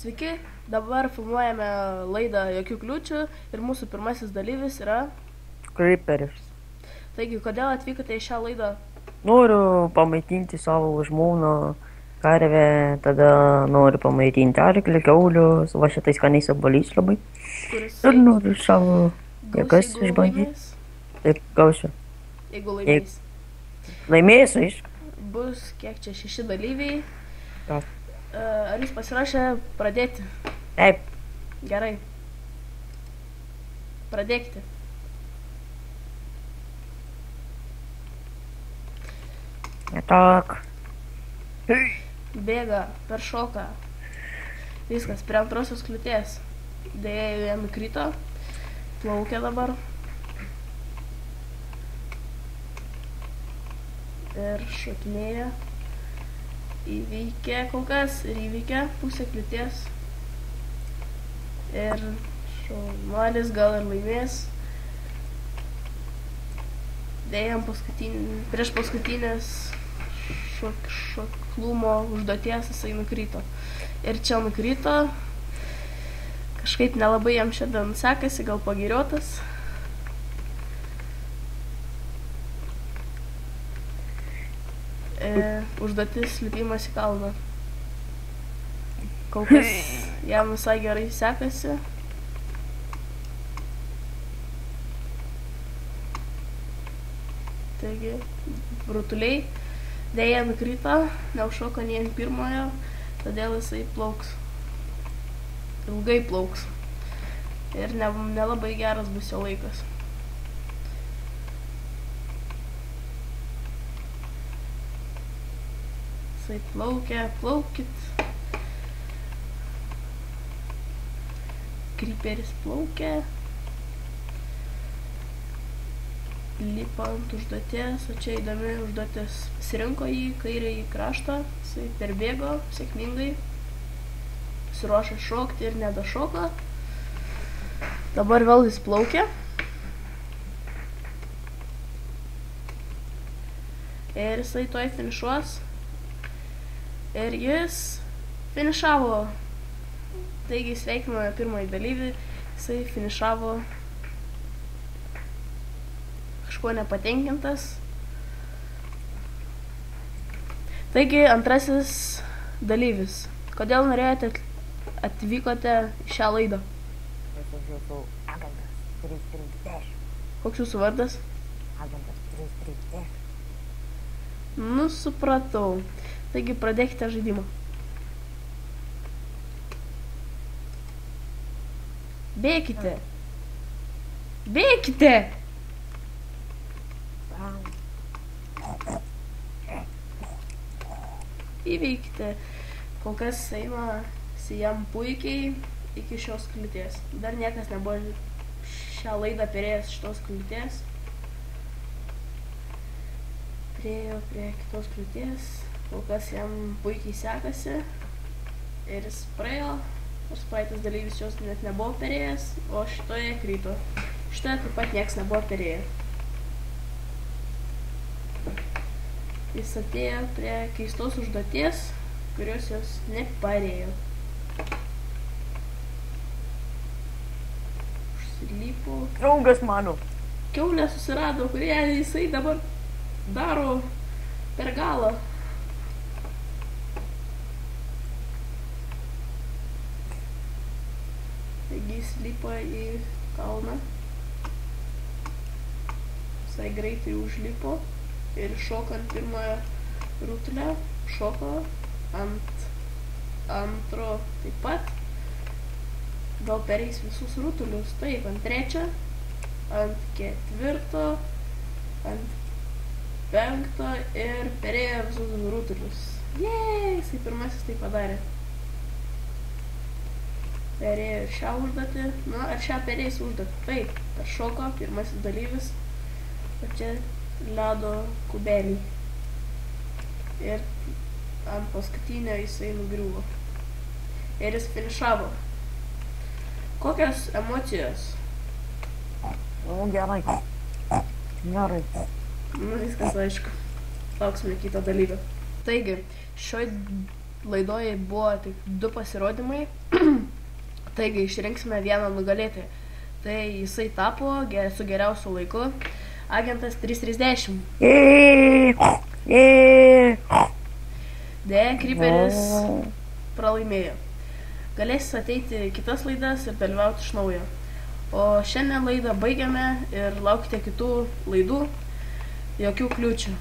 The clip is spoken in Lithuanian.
Sveiki, dabar filmuojame laidą Jokių kliūčių ir mūsų pirmasis dalyvis yra... Creeperis. Taigi, kodėl atvykote į šią laidą? Noriu pamaitinti savo žmoną, karvę, tada noriu pamaitinti arklį, kiaulius, va šitais skaniais obuoliais labai. Ir noriu savo jėgas išbandyti. Taip, gausiu. Jeigu laimės. Laimėsiu, Bus kiek čia 6 dalyviai. Taip. Ar jūs pasirašę pradėti? Taip. Gerai. Pradėkite. Tak. Bėga per šoką. Viskas, prie antrosios kliūties. Deja, jam įkrito. Plaukia dabar. Ir šokinėja. Įveikė kol kas ir įveikė pusę kliūties. Ir šaunuolis gal ir laimės. Deja, prieš paskutinės šoklumo užduoties jisai nukrito. Ir čia nukrito. Kažkaip nelabai jam šiandien sekasi, gal pagiriotas. Užduotis lipimas į kalną. Kol kas jam visai gerai sekasi. Taigi, rutuliai. Deja nukrito, neužšoko nei ant pirmojo, todėl jisai plauks. Ilgai plauks. Ir nelabai geras bus jo laikas. Jisai plaukia, plaukit. Creeperis plaukia. Lipa ant užduoties, o čia įdomi užduotis. Pasirinko jį kairįjį kraštą, jisai perbėgo sėkmingai, pasiruošė šokti ir nedašoko. Dabar vėl jis plaukia. Ir jisai toj finišuos. Ir jis finišavo. Taigi sveikiname pirmąjį dalyvį, jisai finišavo kažkuo nepatenkintas. Taigi, antrasis dalyvis. Kodėl norėjote atvykote į šią laidą? Aš esu Agantas 330. Koks jūsų vardas? Agantas 330. Nu, supratau. Taigi, pradėkite žaidimą. Bėkite! Bėkite! Įveikite. Kol kas einasi jam puikiai iki šios kliūties. Dar niekas nebuvo šią laidą perėjęs šitos kliūties. Priėjo prie kitos kliūties. Kol kas jam puikiai sekasi. Ir jis praėjo. Nors praeitas dalyvis jos net nebuvo perėjęs, o šitoje krito. Šitoje taip pat nieks nebuvo perėjęs. Jis atėjo prie keistos užduoties, kurios jos neparėjo. Užsilypo. Draugas mano. Kiaulę susirado, kurie jisai dabar daro per galą. Taigi jis lipo į kalną. Visai greitai užlipo. Ir šoko ant pirmojo rutulio, šoko ant antro taip pat. Gal pereis visus rutulius, taip, ant trečio, ant ketvirto, ant penkto ir perėjo visus rutulius. Jei, jisai pirmasis tai padarė. Perėjo ir šią užduotį, nu, ar šią perėjus užduotį, taip, peršoko, pirmasis dalyvis, o čia ledo kubelį. Ir ant paskutinio jisai nugriuvo. Ir jis finišavo. Kokios emocijos? O, gerai. Gerai. Nu, viskas aišku. Lauksime kito dalyvio. Taigi, šioj laidoje buvo tik 2 pasirodymai, taigi išrinksime vieną nugalėtoją. Tai jisai tapo su geriausiu laiku Agentas 330. Deja, Creeperis pralaimėjo. Galės ateiti kitas laidas ir dalyvauti iš naujo. O šiandien laidą baigiame ir laukite kitų laidų. Jokių kliūčių.